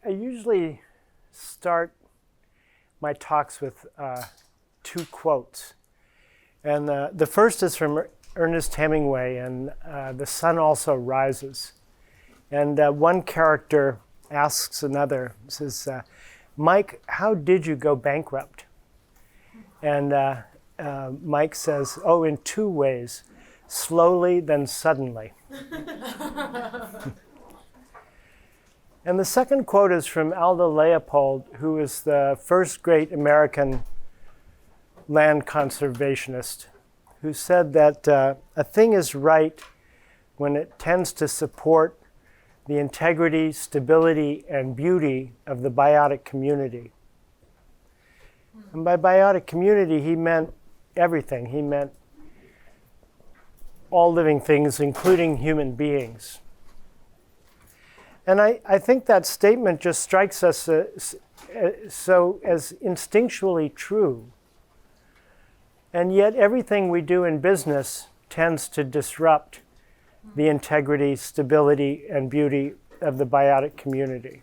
I usually start my talks with two quotes. And the first is from Ernest Hemingway, and "The sun also rises." And one character asks another, says, "Mike, how did you go bankrupt?" And Mike says, "Oh, in two ways, slowly, then suddenly." And the second quote is from Aldo Leopold, who is the first great American land conservationist, who said that a thing is right when it tends to support the integrity, stability, and beauty of the biotic community. And by biotic community, he meant everything. He meant all living things, including human beings. And I think that statement just strikes us so as instinctually true. And yet everything we do in business tends to disrupt the integrity, stability, and beauty of the biotic community.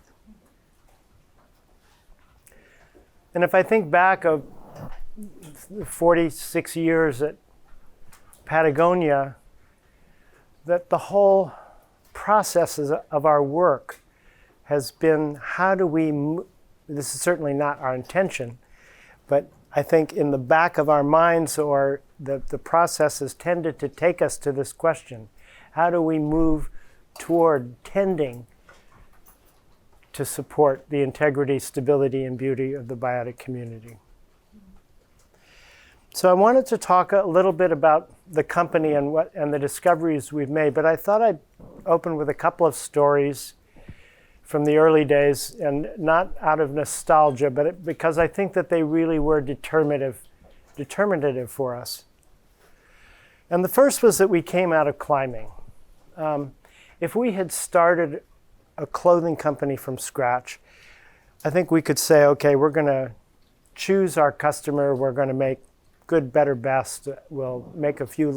And if I think back of 46 years at Patagonia, that the whole processes of our work has been how do we this is certainly not our intention, but I think in the back of our minds or the processes tended to take us to this question. How do we move toward tending to support the integrity, stability, and beauty of the biotic community? So I wanted to talk a little bit about the company and the discoveries we've made, but I thought I'd open with a couple of stories from the early days, and not out of nostalgia, but because I think that they really were determinative for us. And the first was that we came out of climbing. If we had started a clothing company from scratch, I think we could say, okay, we're going to choose our customer, we're going to make good, better, best, we'll make a few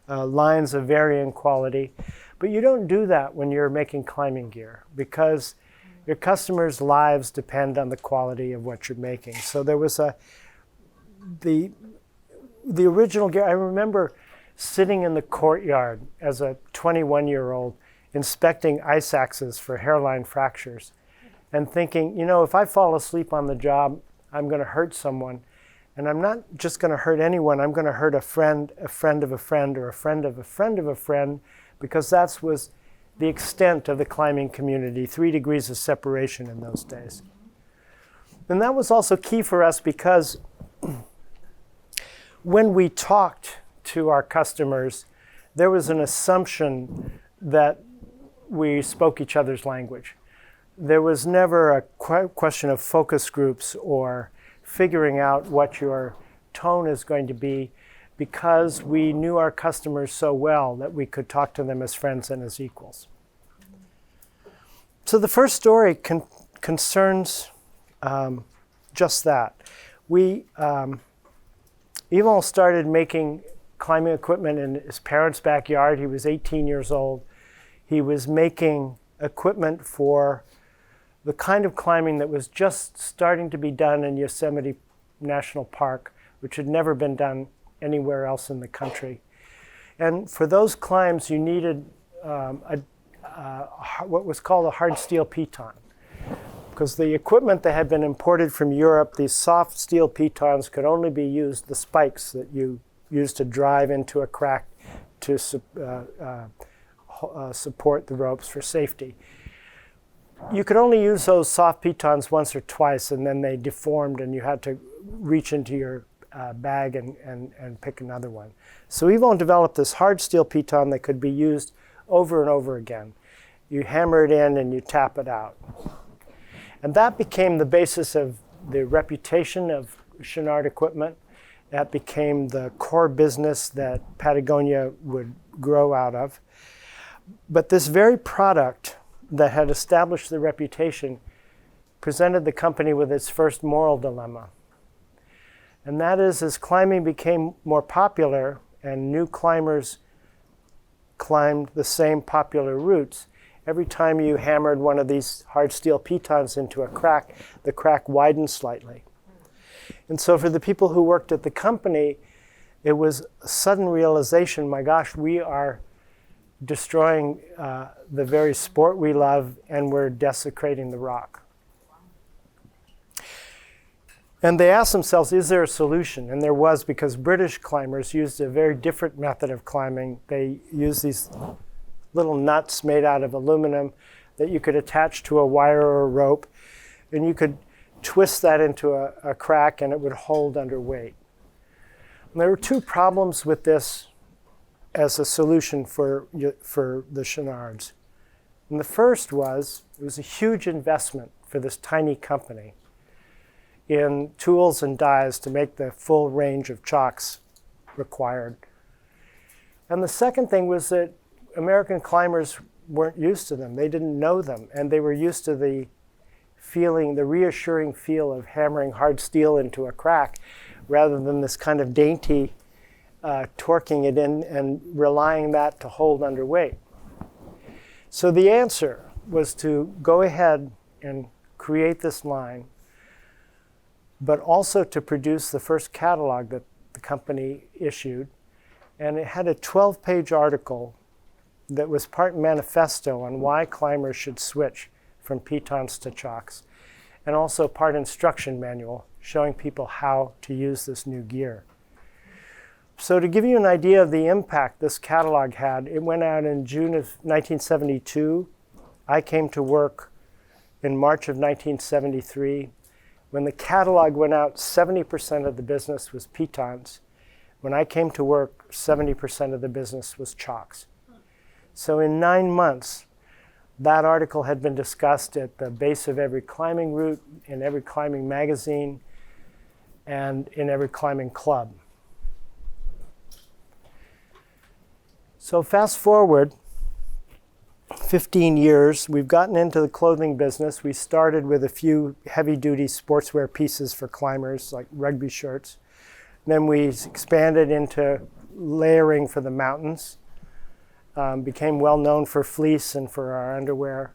lines of varying quality. But you don't do that when you're making climbing gear, because your customers' lives depend on the quality of what you're making. So there was the original gear. I remember sitting in the courtyard as a 21-year-old inspecting ice axes for hairline fractures and thinking, if I fall asleep on the job, I'm going to hurt someone. And I'm not just going to hurt anyone, I'm going to hurt a friend of a friend, or a friend of a friend of a friend, because that was the extent of the climbing community, 3 degrees of separation in those days. And that was also key for us because when we talked to our customers, there was an assumption that we spoke each other's language. There was never a question of focus groups or figuring out what your tone is going to be, because we knew our customers so well that we could talk to them as friends and as equals. So the first story concerns just that. Yvon started making climbing equipment in his parents' backyard. He was 18 years old. He was making equipment for the kind of climbing that was just starting to be done in Yosemite National Park, which had never been done anywhere else in the country. And for those climbs, you needed what was called a hard steel piton, because the equipment that had been imported from Europe, these soft steel pitons, could only be used, the spikes that you used to drive into a crack to support the ropes for safety. You could only use those soft pitons once or twice, and then they deformed and you had to reach into your bag and pick another one. So Yvon developed this hard steel piton that could be used over and over again. You hammer it in and you tap it out. And that became the basis of the reputation of Chouinard equipment. That became the core business that Patagonia would grow out of. But this very product that had established the reputation presented the company with its first moral dilemma. And that is, as climbing became more popular and new climbers climbed the same popular routes, every time you hammered one of these hard steel pitons into a crack, the crack widened slightly. And so for the people who worked at the company, it was a sudden realization, my gosh, we are destroying the very sport we love, and we're desecrating the rock. And they asked themselves, is there a solution? And there was, because British climbers used a very different method of climbing. They used these little nuts made out of aluminum that you could attach to a wire or a rope, and you could twist that into a crack and it would hold under weight. And there were two problems with this as a solution for the Chenards. And the first was, it was a huge investment for this tiny company in tools and dies to make the full range of chocks required. And the second thing was that American climbers weren't used to them. They didn't know them, and they were used to the feeling, the reassuring feel of hammering hard steel into a crack rather than this kind of dainty torquing it in and relying that to hold under weight. So the answer was to go ahead and create this line, but also to produce the first catalog that the company issued. And it had a 12-page article that was part manifesto on why climbers should switch from pitons to chocks, and also part instruction manual showing people how to use this new gear. So to give you an idea of the impact this catalog had, it went out in June of 1972. I came to work in March of 1973. When the catalog went out, 70% of the business was pitons. When I came to work, 70% of the business was chocks. So in 9 months, that article had been discussed at the base of every climbing route, in every climbing magazine, and in every climbing club. So fast forward 15 years, we've gotten into the clothing business. We started with a few heavy-duty sportswear pieces for climbers, like rugby shirts. Then we expanded into layering for the mountains, became well known for fleece and for our underwear.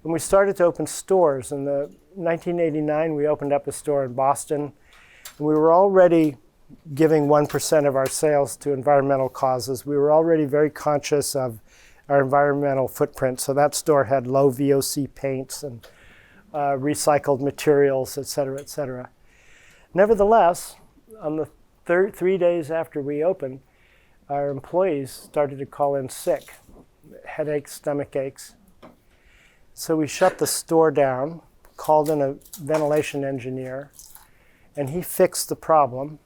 And we started to open stores. In 1989, we opened up a store in Boston. And we were already giving 1% of our sales to environmental causes. We were already very conscious of our environmental footprint. So that store had low VOC paints and recycled materials, et cetera, et cetera. Nevertheless, on the 3 days after we opened, our employees started to call in sick, headaches, stomach aches. So we shut the store down, called in a ventilation engineer, and he fixed the problem.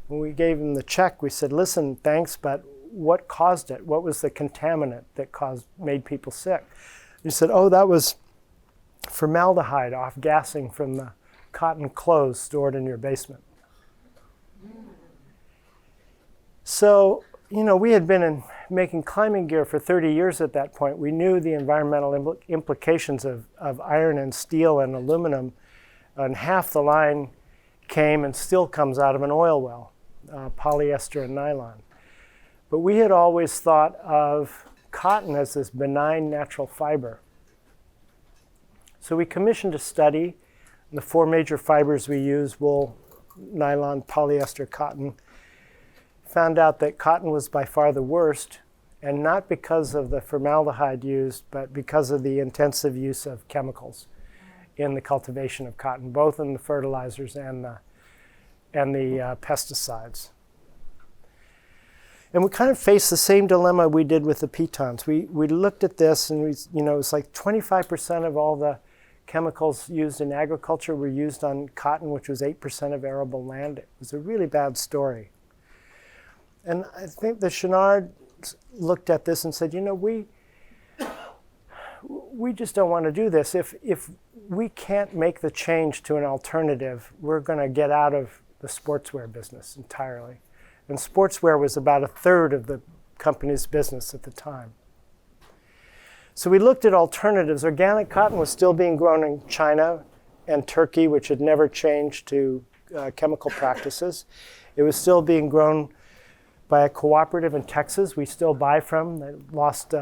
When we gave him the check, we said, listen, thanks, but what caused it? What was the contaminant that made people sick? He said, oh, that was formaldehyde off-gassing from the cotton clothes stored in your basement. So, we had been making climbing gear for 30 years at that point. We knew the environmental implications of iron and steel and aluminum, and half the line came and still comes out of an oil well, polyester and nylon. But we had always thought of cotton as this benign natural fiber. So we commissioned a study. The 4 major fibers we use, wool, nylon, polyester, cotton, found out that cotton was by far the worst, and not because of the formaldehyde used, but because of the intensive use of chemicals in the cultivation of cotton, both in the fertilizers and the pesticides. And we kind of faced the same dilemma we did with the pitons. We looked at this, and it's like 25% of all the chemicals used in agriculture were used on cotton, which was 8% of arable land. It was a really bad story. And I think the Chenards looked at this and said, we just don't want to do this. If we can't make the change to an alternative, we're going to get out of the sportswear business entirely. And sportswear was about 1/3 of the company's business at the time. So we looked at alternatives. Organic cotton was still being grown in China and Turkey, which had never changed to chemical practices. It was still being grown by a cooperative in Texas we still buy from that lost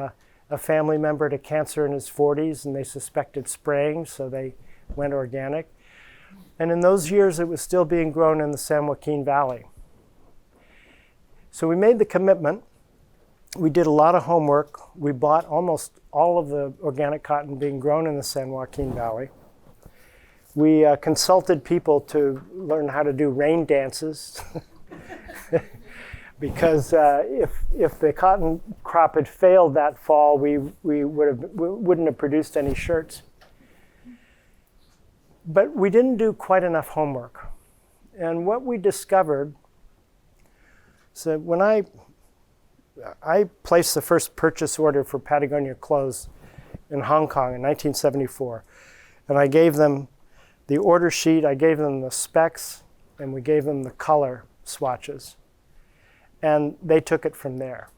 a family member to cancer in his 40s, and they suspected spraying, so they went organic. And in those years, it was still being grown in the San Joaquin Valley. So we made the commitment. We did a lot of homework. We bought almost all of the organic cotton being grown in the San Joaquin Valley. We consulted people to learn how to do rain dances because if the cotton crop had failed that fall, we wouldn't have produced any shirts. But we didn't do quite enough homework. And what we discovered, so when I placed the first purchase order for Patagonia clothes in Hong Kong in 1974, and I gave them the order sheet, I gave them the specs, and we gave them the color swatches. And they took it from there.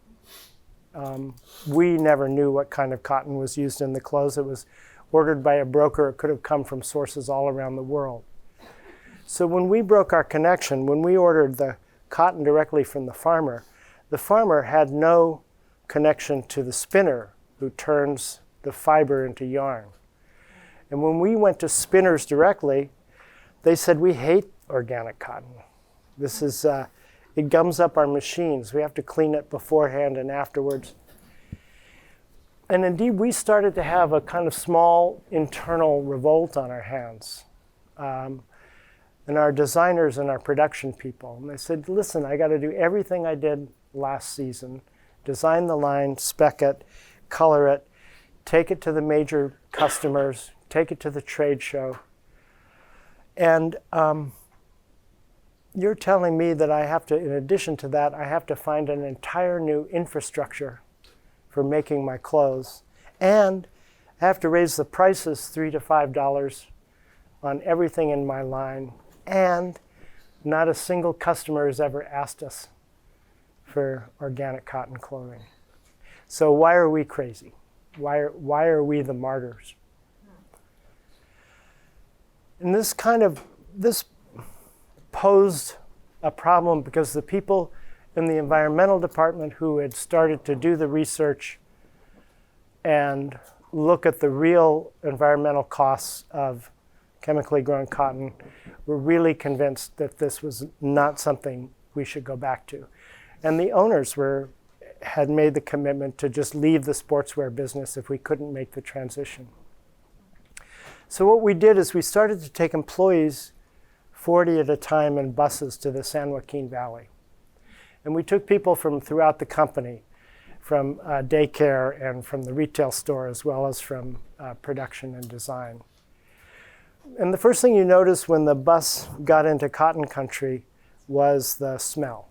We never knew what kind of cotton was used in the clothes. It was ordered by a broker. It could have come from sources all around the world. So when we broke our connection, when we ordered the cotton directly from the farmer had no connection to the spinner who turns the fiber into yarn. And when we went to spinners directly, they said, we hate organic cotton. This is, it gums up our machines. We have to clean it beforehand and afterwards. And indeed, we started to have a kind of small internal revolt on our hands. And our designers and our production people. And they said, listen, I got to do everything I did last season. Design the line, spec it, color it, take it to the major customers, take it to the trade show. And you're telling me that I have to, in addition to that, I have to find an entire new infrastructure for making my clothes. And I have to raise the prices $3 to $5 on everything in my line. And not a single customer has ever asked us for organic cotton clothing. So why are we crazy? Why are we the martyrs? And this posed a problem because the people in the environmental department who had started to do the research and look at the real environmental costs of chemically grown cotton were really convinced that this was not something we should go back to. And the owners had made the commitment to just leave the sportswear business if we couldn't make the transition. So what we did is we started to take employees 40 at a time in buses to the San Joaquin Valley. And we took people from throughout the company, from daycare and from the retail store, as well as from production and design. And the first thing you noticed when the bus got into cotton country was the smell.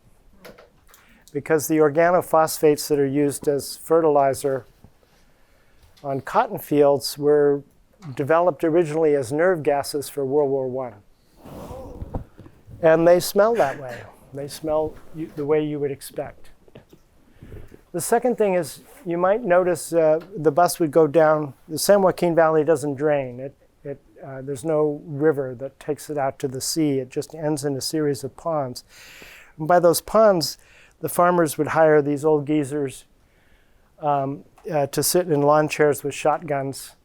Because the organophosphates that are used as fertilizer on cotton fields were developed originally as nerve gases for World War I. And they smell that way. They smell the way you would expect. The second thing is you might notice the bus would go down. The San Joaquin Valley doesn't drain. There's no river that takes it out to the sea. It just ends in a series of ponds. And by those ponds, the farmers would hire these old geezers to sit in lawn chairs with shotguns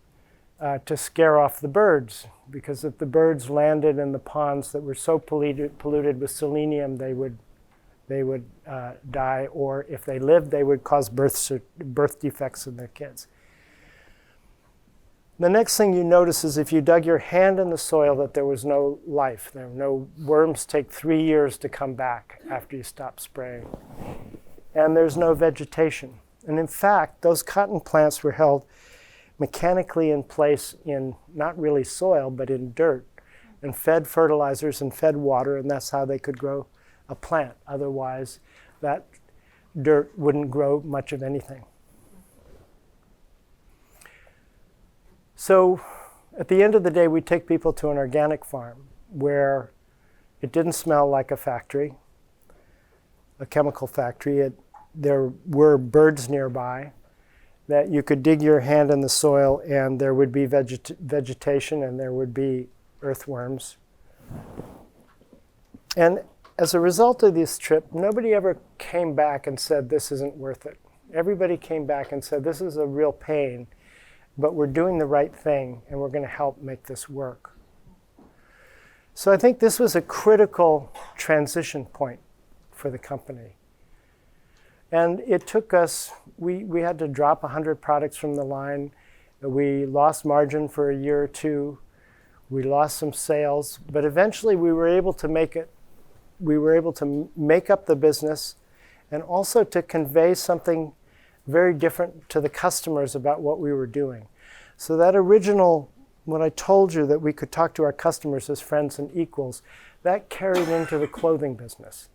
to scare off the birds. Because if the birds landed in the ponds that were so polluted with selenium, they would die, or if they lived, they would cause birth defects in their kids. The next thing you notice is if you dug your hand in the soil that there was no life. There were no worms. Take 3 years to come back after you stop spraying. And there's no vegetation. And in fact, those cotton plants were held mechanically in place in not really soil, but in dirt, and fed fertilizers and fed water, and that's how they could grow a plant. Otherwise, that dirt wouldn't grow much of anything. So at the end of the day, we take people to an organic farm where it didn't smell like a factory, a chemical factory. There were birds nearby, that you could dig your hand in the soil and there would be vegetation and there would be earthworms. And as a result of this trip, nobody ever came back and said, this isn't worth it. Everybody came back and said, this is a real pain, but we're doing the right thing and we're going to help make this work. So I think this was a critical transition point for the company. And it took us, we had to drop 100 products from the line. We lost margin for a year or two. We lost some sales, but eventually we were able to make up the business and also to convey something very different to the customers about what we were doing. So that original, when I told you that we could talk to our customers as friends and equals, that carried into the clothing business.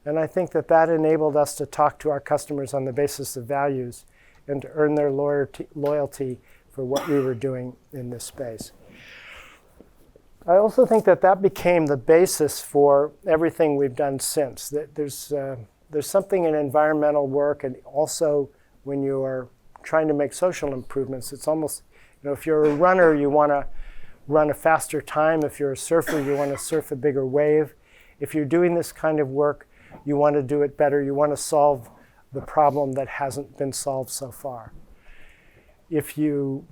And I think that enabled us to talk to our customers on the basis of values and to earn their loyalty for what we were doing in this space. I also think that became the basis for everything we've done since. That there's something in environmental work, and also when you are trying to make social improvements, it's almost, if you're a runner, you want to run a faster time. If you're a surfer, you want to surf a bigger wave. If you're doing this kind of work, you want to do it better. You want to solve the problem that hasn't been solved so far. If you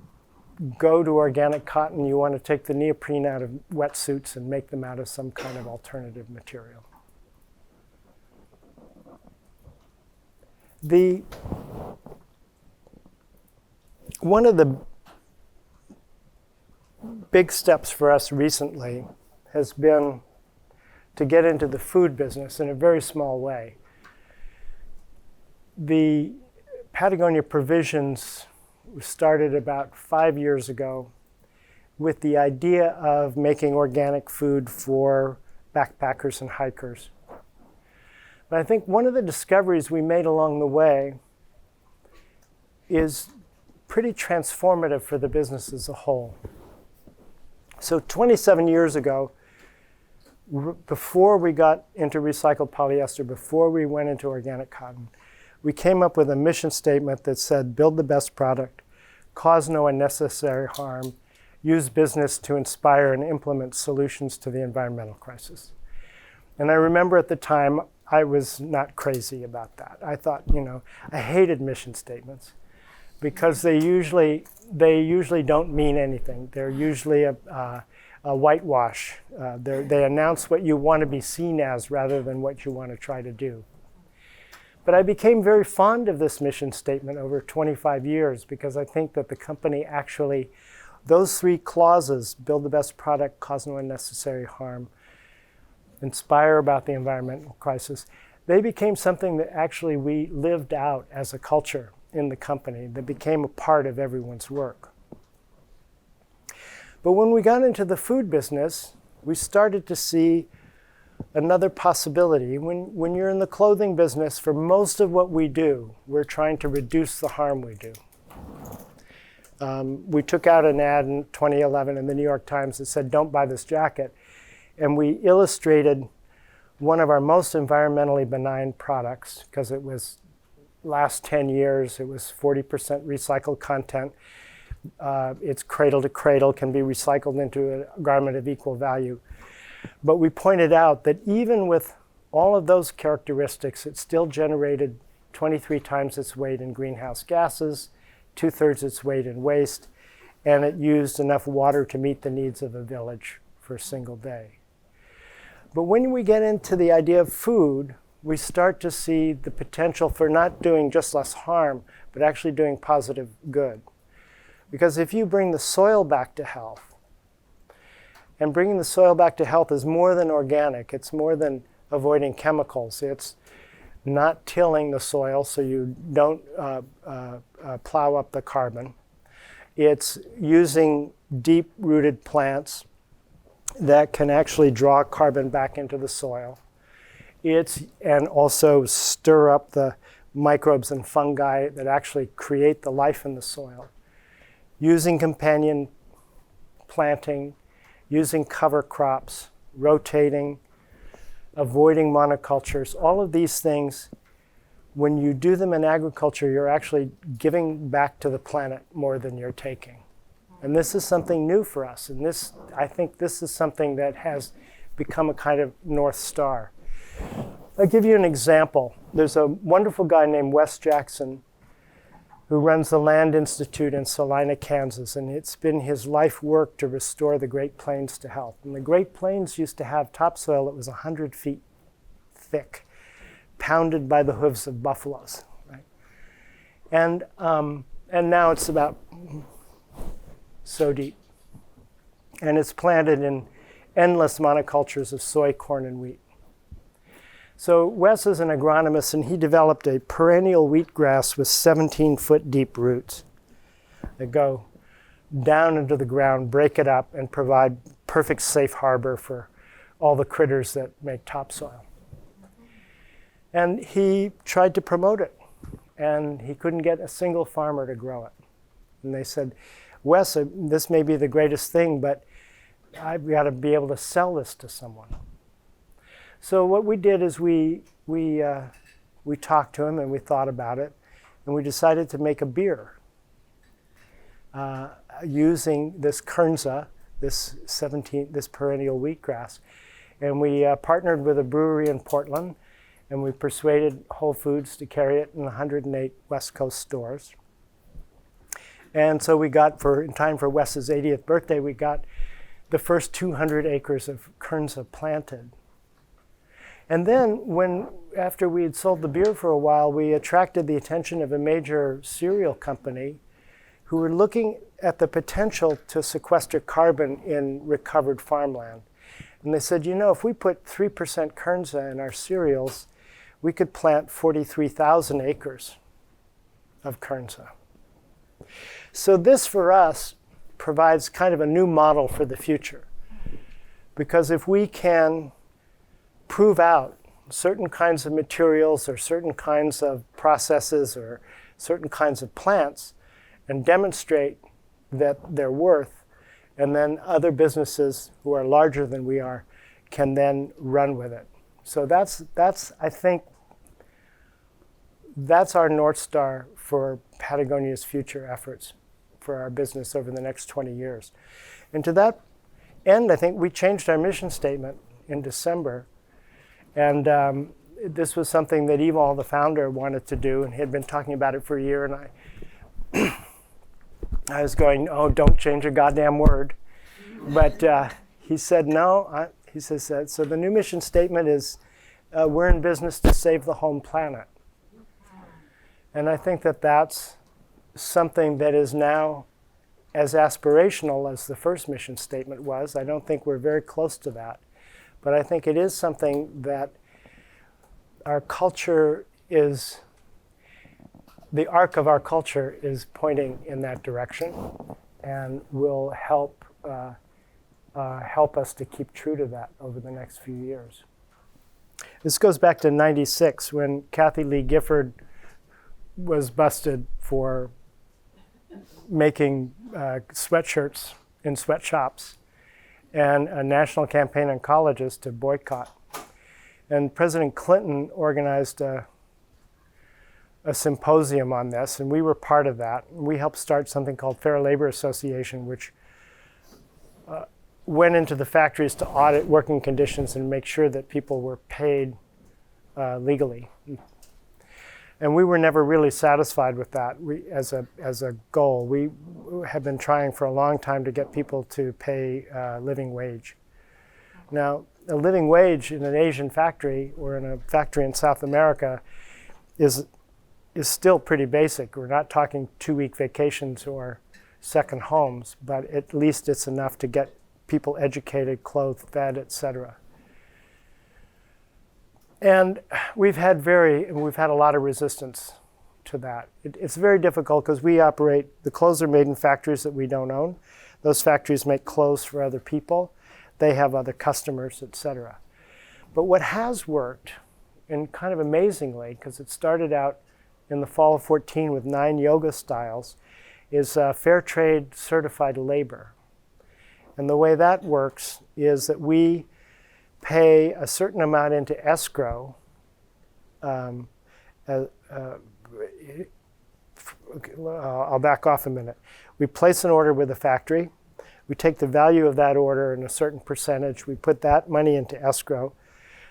go to organic cotton, you want to take the neoprene out of wetsuits and make them out of some kind of alternative material. One of the big steps for us recently has been to get into the food business in a very small way. The Patagonia provisions started about 5 years ago with the idea of making organic food for backpackers and hikers. But I think one of the discoveries we made along the way is pretty transformative for the business as a whole. So 27 years ago, before we got into recycled polyester, before we went into organic cotton, we came up with a mission statement that said, build the best product, cause no unnecessary harm, use business to inspire and implement solutions to the environmental crisis. And I remember at the time, I was not crazy about that. I thought, I hated mission statements because they usually don't mean anything. They're usually a whitewash. They announce what you want to be seen as rather than what you want to try to do. But I became very fond of this mission statement over 25 years because I think that the company actually, those 3 clauses, build the best product, cause no unnecessary harm, inspire about the environmental crisis, they became something that actually we lived out as a culture in the company that became a part of everyone's work. But when we got into the food business, we started to see another possibility. When you're in the clothing business, for most of what we do, we're trying to reduce the harm we do. We took out an ad in 2011 in the New York Times that said, don't buy this jacket. And we illustrated one of our most environmentally benign products, because it was last 10 years, it was 40% recycled content. It's cradle to cradle, can be recycled into a garment of equal value. But we pointed out that even with all of those characteristics, it still generated 23 times its weight in greenhouse gases, 2/3 its weight in waste, and it used enough water to meet the needs of a village for a single day. But when we get into the idea of food, we start to see the potential for not doing just less harm, but actually doing positive good. Because if you bring the soil back to health, and bringing the soil back to health is more than organic, it's more than avoiding chemicals. It's not tilling the soil so you don't plow up the carbon. It's using deep-rooted plants that can actually draw carbon back into the soil. And also stir up the microbes and fungi that actually create the life in the soil. Using companion planting, using cover crops, rotating, avoiding monocultures, all of these things, when you do them in agriculture, you're actually giving back to the planet more than you're taking. And this is something new for us. And I think this is something that has become a kind of North Star. I'll give you an example. There's a wonderful guy named Wes Jackson who runs the Land Institute in Salina, Kansas, and it's been his life work to restore the Great Plains to health. And the Great Plains used to have topsoil that was 100 feet thick, pounded by the hooves of buffaloes, right? And now it's about so deep. And it's planted in endless monocultures of soy, corn, and wheat. So Wes is an agronomist, and he developed a perennial wheatgrass with 17-foot deep roots that go down into the ground, break it up, and provide perfect safe harbor for all the critters that make topsoil. And he tried to promote it, and he couldn't get a single farmer to grow it. And they said, Wes, this may be the greatest thing, but I've got to be able to sell this to someone. So what we did is we talked to him and we thought about it, and we decided to make a beer using this kernza, this perennial wheatgrass. And we partnered with a brewery in Portland, and we persuaded Whole Foods to carry it in 108 West Coast stores. And so we got, in time for Wes's 80th birthday, we got the first 200 acres of kernza planted. And then after we had sold the beer for a while, we attracted the attention of a major cereal company who were looking at the potential to sequester carbon in recovered farmland. And they said, if we put 3% kernza in our cereals, we could plant 43,000 acres of kernza. So this, for us, provides kind of a new model for the future. Because if we can prove out certain kinds of materials or certain kinds of processes or certain kinds of plants and demonstrate that they're worth, and then other businesses who are larger than we are can then run with it. So that's I think, that's our North Star for Patagonia's future efforts for our business over the next 20 years. And to that end, I think we changed our mission statement in December. And this was something that Evil, the founder, wanted to do, and he had been talking about it for a year. And I was going, oh, don't change a goddamn word. But he said, no. He says, so the new mission statement is, we're in business to save the home planet. And I think that that's something that is now as aspirational as the first mission statement was. I don't think we're very close to that. But I think it is something that our culture is, the arc of our culture is pointing in that direction, and will help us to keep true to that over the next few years. This goes back to '96 when Kathy Lee Gifford was busted for making sweatshirts in sweatshops, and a national campaign on colleges to boycott. And President Clinton organized a symposium on this, and we were part of that. We helped start something called Fair Labor Association, which went into the factories to audit working conditions and make sure that people were paid legally. And we were never really satisfied with that as a goal. We have been trying for a long time to get people to pay living wage. Now, a living wage in an Asian factory or in a factory in South America is still pretty basic. We're not talking 2-week vacations or second homes, but at least it's enough to get people educated, clothed, fed, etc. And we've had a lot of resistance to that. It's very difficult because the clothes are made in factories that we don't own. Those factories make clothes for other people. They have other customers, etc. But what has worked, and kind of amazingly, because it started out in the fall of 14 with 9 yoga styles, is Fairtrade certified labor. And the way that works is that we pay a certain amount into escrow. I'll back off a minute. We place an order with a factory. We take the value of that order and a certain percentage. We put that money into escrow.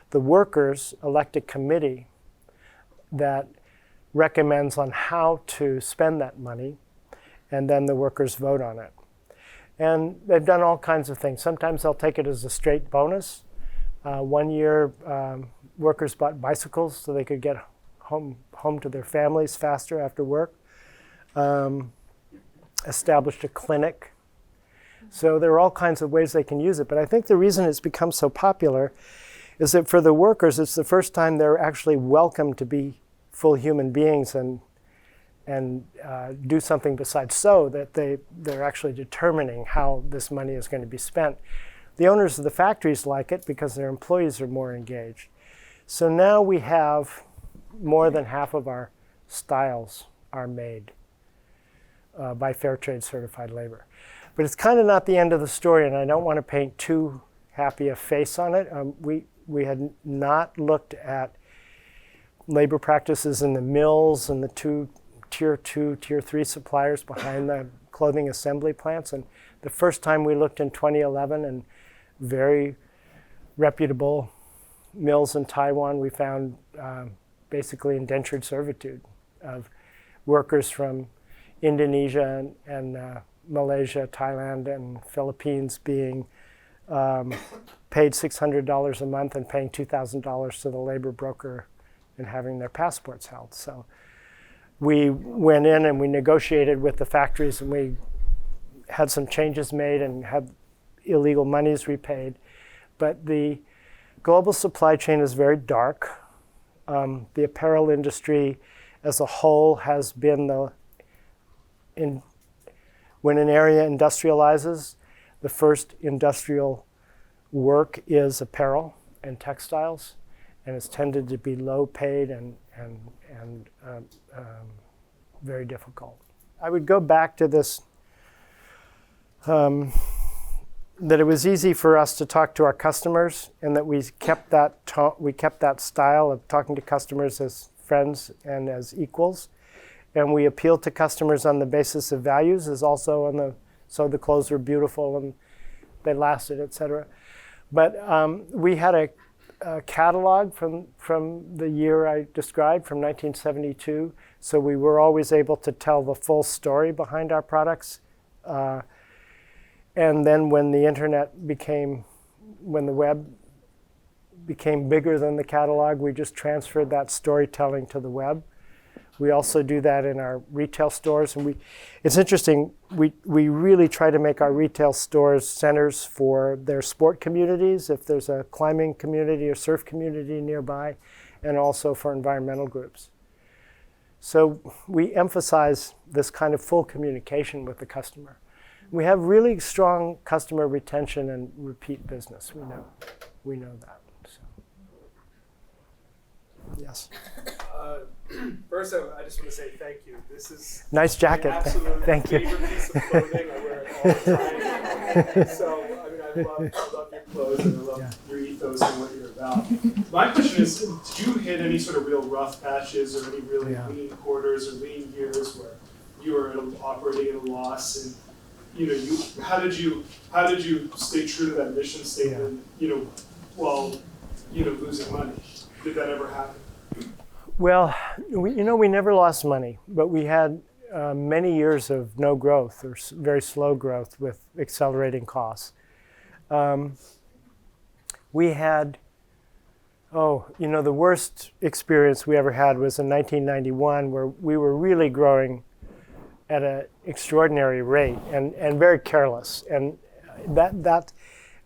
The workers elect a committee that recommends on how to spend that money, and then the workers vote on it. And they've done all kinds of things. Sometimes they'll take it as a straight bonus. One year, workers bought bicycles so they could get home to their families faster after work. Established a clinic. So there are all kinds of ways they can use it. But I think the reason it's become so popular is that for the workers, it's the first time they're actually welcome to be full human beings and do something besides so that they're actually determining how this money is going to be spent. The owners of the factories like it because their employees are more engaged. So now we have more than half of our styles are made by Fairtrade certified labor. But it's kind of not the end of the story, and I don't want to paint too happy a face on it. We had not looked at labor practices in the mills and the tier 2, tier 3 suppliers behind the clothing assembly plants. And the first time we looked in 2011, and very reputable mills in Taiwan, we found basically indentured servitude of workers from Indonesia and Malaysia, Thailand, and Philippines being paid $600 a month and paying $2,000 to the labor broker and having their passports held. So we went in and we negotiated with the factories, and we had some changes made and had illegal monies repaid. But the global supply chain is very dark. The apparel industry as a whole has been when an area industrializes, the first industrial work is apparel and textiles, and it's tended to be low paid and very difficult. I would go back to this, that it was easy for us to talk to our customers, and that we kept that style of talking to customers as friends and as equals. And we appealed to customers on the basis of values, as also so the clothes were beautiful and they lasted, et cetera. But we had a catalog from the year I described, from 1972. So we were always able to tell the full story behind our products. And then when the web became bigger than the catalog, we just transferred that storytelling to the web. We also do that in our retail stores. And it's interesting, we really try to make our retail stores centers for their sport communities, if there's a climbing community or surf community nearby, and also for environmental groups. So we emphasize this kind of full communication with the customer. We have really strong customer retention and repeat business. We know that. So. Yes. First, I just want to say thank you. This is nice jacket. Thank you. Favorite piece of clothing. I wear it all the time. So, I love your clothes, and I love your ethos and what you're about. My question is, did you hit any sort of real rough patches or any really lean quarters or lean years where you were operating at a loss? And how did you stay true to that mission statement? While losing money. Did that ever happen? Well, we never lost money, but we had many years of no growth or very slow growth with accelerating costs. We had, the worst experience we ever had was in 1991, where we were really growing at an extraordinary rate and very careless. And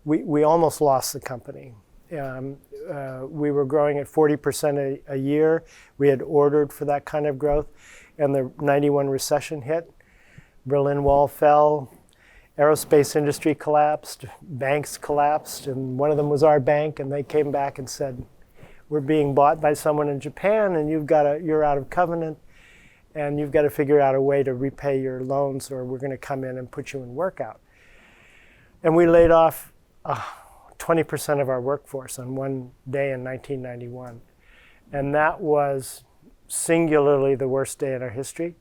we almost lost the company. We were growing at 40% a year. We had ordered for that kind of growth, and the 91 recession hit. Berlin Wall fell, aerospace industry collapsed, banks collapsed, and one of them was our bank, and they came back and said, we're being bought by someone in Japan, and you're out of covenant, and you've got to figure out a way to repay your loans, or we're going to come in and put you in workout. And we laid off 20% of our workforce on one day in 1991. And that was singularly the worst day in our history.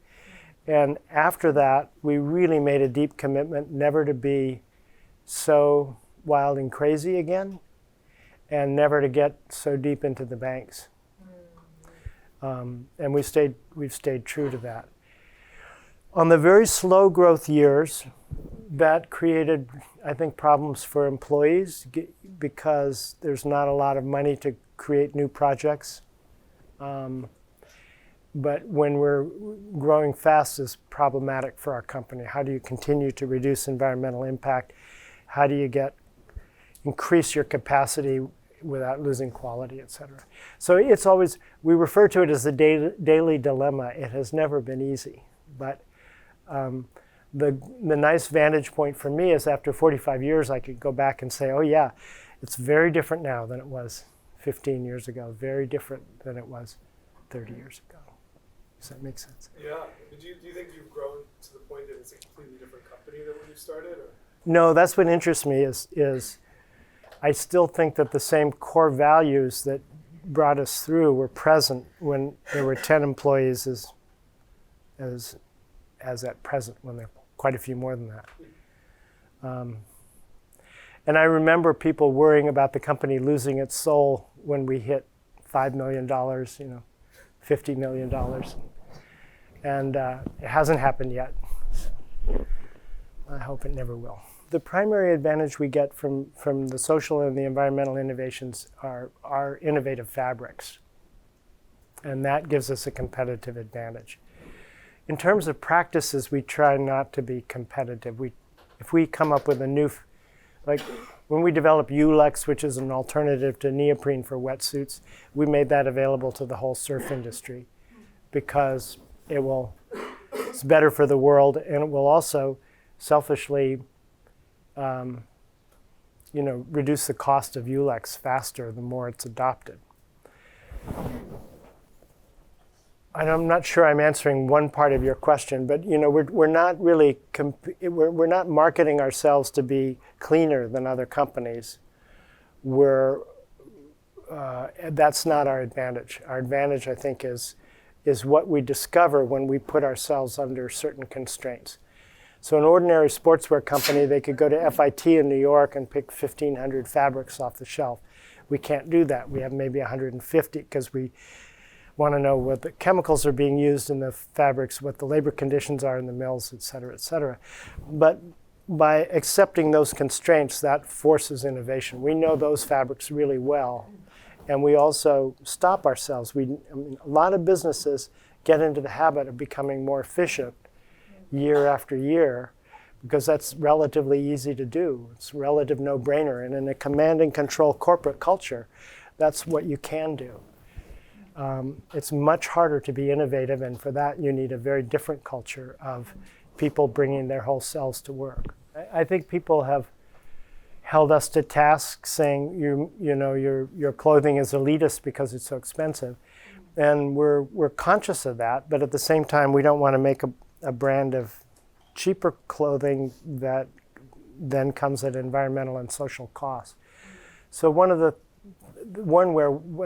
And after that, we really made a deep commitment never to be so wild and crazy again, and never to get so deep into the banks. And we've stayed true to that. On the very slow growth years, that created, I think, problems for employees because there's not a lot of money to create new projects. But when we're growing fast, it's problematic for our company. How do you continue to reduce environmental impact? How do you increase your capacity without losing quality, et cetera? So it's always, we refer to it as the daily dilemma. It has never been easy. But the nice vantage point for me is after 45 years, I could go back and say, oh yeah, it's very different now than it was 15 years ago, very different than it was 30 years ago. Does that make sense? Yeah. Do you think you've grown to the point that it's a completely different company than when you started? Or? No, that's what interests me is I still think that the same core values that brought us through were present when there were 10 employees as at present, when there are quite a few more than that. And I remember people worrying about the company losing its soul when we hit $5 million, $50 million. And it hasn't happened yet. So I hope it never will. The primary advantage we get from the social and the environmental innovations are innovative fabrics. And that gives us a competitive advantage. In terms of practices, we try not to be competitive. If we come up with a new, like when we developed Ulex, which is an alternative to neoprene for wetsuits, we made that available to the whole surf industry because it's better for the world, and it will also selfishly reduce the cost of Ulex faster the more it's adopted. And I'm not sure I'm answering one part of your question, but we're not really we're not marketing ourselves to be cleaner than other companies. That's not our advantage. Our advantage, I think, is what we discover when we put ourselves under certain constraints. So an ordinary sportswear company, they could go to FIT in New York and pick 1,500 fabrics off the shelf. We can't do that. We have maybe 150 because we want to know what the chemicals are being used in the fabrics, what the labor conditions are in the mills, et cetera, et cetera. But by accepting those constraints, that forces innovation. We know those fabrics really well, and we also stop ourselves. A lot of businesses get into the habit of becoming more efficient year after year because that's relatively easy to do. It's a relative no-brainer, and in a command and control corporate culture, that's what you can do. It's much harder to be innovative, and for that you need a very different culture of people bringing their whole selves to work. I think people have held us to task saying your clothing is elitist because it's so expensive, and we're conscious of that, but at the same time we don't want to make a brand of cheaper clothing that then comes at environmental and social costs. So what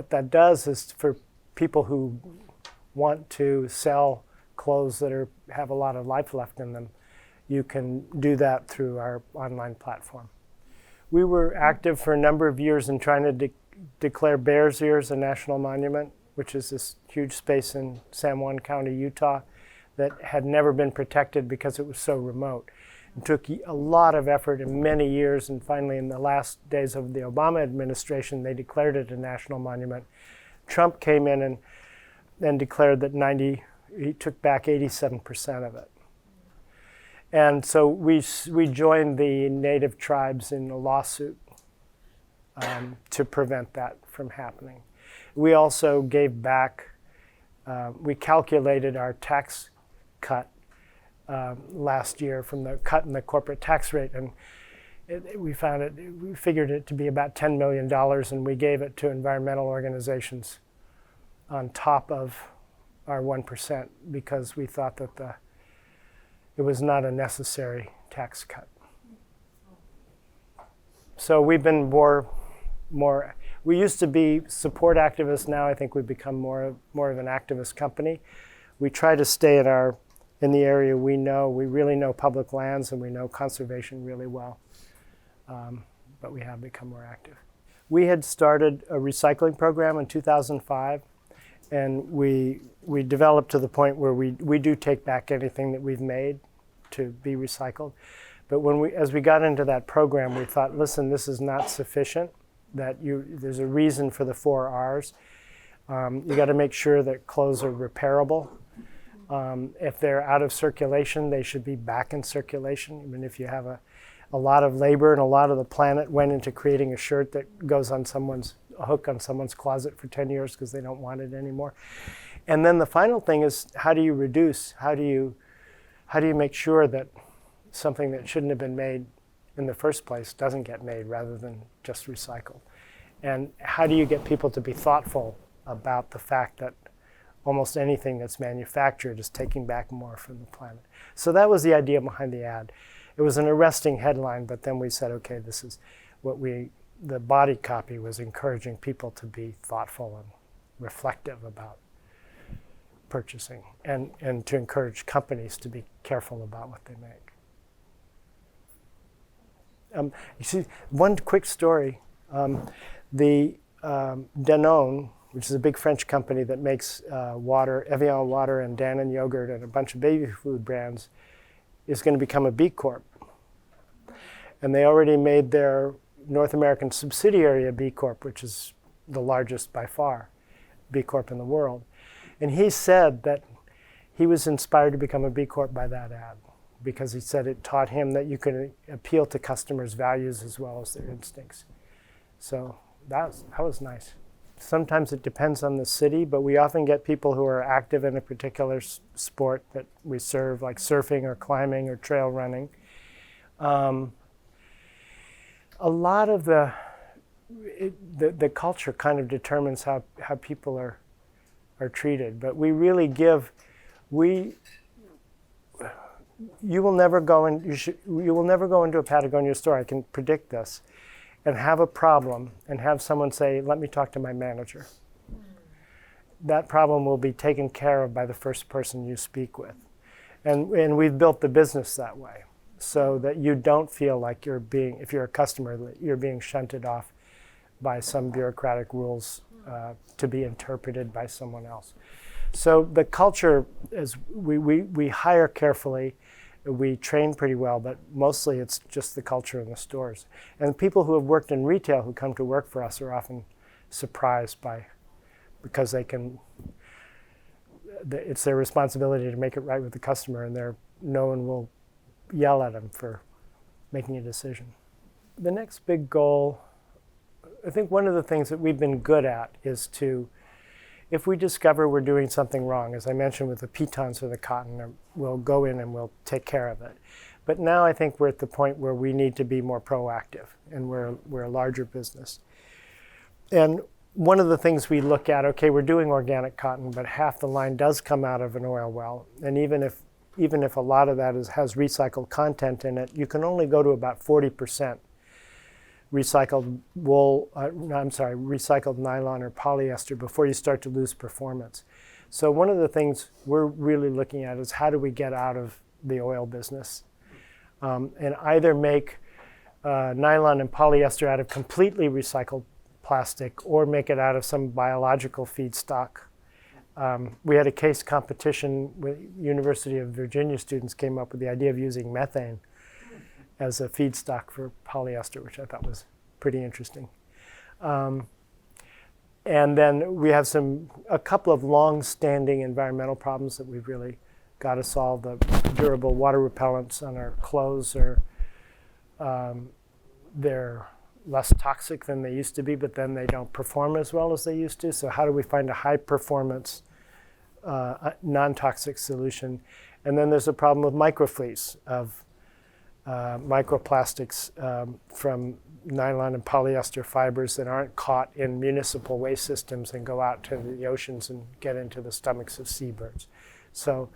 that does is for people who want to sell clothes that have a lot of life left in them, you can do that through our online platform. We were active for a number of years in trying to declare Bears Ears a national monument, which is this huge space in San Juan County, Utah, that had never been protected because it was so remote. It took a lot of effort and many years, and finally in the last days of the Obama administration, they declared it a national monument. Trump came in and declared that he took back 87% of it. And so we joined the native tribes in a lawsuit to prevent that from happening. We also gave back, we calculated our tax cut last year from the cut in the corporate tax rate, and we figured it to be about $10 million, and we gave it to environmental organizations on top of our 1% because we thought that it was not a necessary tax cut. So we've been more. We used to be support activists. Now I think we've become more of an activist company. We try to stay in the area we know. We really know public lands and we know conservation really well. But we have become more active. We had started a recycling program in 2005, And we developed to the point where we do take back anything that we've made to be recycled. But as we got into that program, we thought, listen, this is not sufficient, that there's a reason for the 4 R's. You got to make sure that clothes are repairable. If they're out of circulation, they should be back in circulation. I mean, if you have a lot of labor and a lot of the planet went into creating a shirt that goes on a hook on someone's closet for 10 years because they don't want it anymore. And then the final thing is, how do you reduce? How do you make sure that something that shouldn't have been made in the first place doesn't get made rather than just recycled? And how do you get people to be thoughtful about the fact that almost anything that's manufactured is taking back more from the planet? So that was the idea behind the ad. It was an arresting headline, but then we said, okay, this is what the body copy was encouraging people to be thoughtful and reflective about purchasing, and to encourage companies to be careful about what they make. You see, one quick story. The Danone, which is a big French company that makes water, Evian water and Danone yogurt and a bunch of baby food brands, is going to become a B Corp. And they already made their North American subsidiary a B Corp, which is the largest by far B Corp in the world. And he said that he was inspired to become a B Corp by that ad, because he said it taught him that you can appeal to customers' values as well as their instincts. So that was nice. Sometimes it depends on the city, but we often get people who are active in a particular sport that we serve, like surfing or climbing or trail running. A lot of the culture kind of determines how people are treated, but we really give. You will never go into a Patagonia store, I can predict this, and have a problem and have someone say, let me talk to my manager. That problem will be taken care of by the first person you speak with. And we've built the business that way, so that you don't feel like if you're a customer, that you're being shunted off by some bureaucratic rules to be interpreted by someone else. So the culture is, we hire carefully, we train pretty well, but mostly it's just the culture in the stores. And people who have worked in retail who come to work for us are often surprised because it's their responsibility to make it right with the customer, and no one will yell at them for making a decision. The next big goal, I think one of the things that we've been good at is if we discover we're doing something wrong, as I mentioned with the pitons or the cotton, we'll go in and we'll take care of it. But now I think we're at the point where we need to be more proactive, and we're a larger business. And one of the things we look at, okay, we're doing organic cotton, but half the line does come out of an oil well. And even if a lot of that has recycled content in it, you can only go to about 40% recycled recycled nylon or polyester before you start to lose performance. So one of the things we're really looking at is how do we get out of the oil business and either make nylon and polyester out of completely recycled plastic or make it out of some biological feedstock. We had a case competition with University of Virginia students came up with the idea of using methane as a feedstock for polyester, which I thought was pretty interesting. And then we have a couple of long-standing environmental problems that we've really got to solve. The durable water repellents on our clothes they're less toxic than they used to be, but then they don't perform as well as they used to. So how do we find a high-performance, non-toxic solution? And then there's a problem with microfleece of microplastics from nylon and polyester fibers that aren't caught in municipal waste systems and go out to the oceans and get into the stomachs of seabirds. So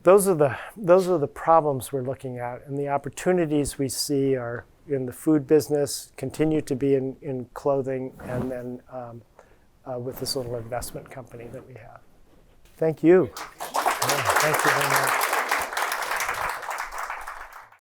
those are the problems we're looking at, and the opportunities we see are in the food business, continue to be in clothing, and then with this little investment company that we have. Thank you. Yeah, thank you very much.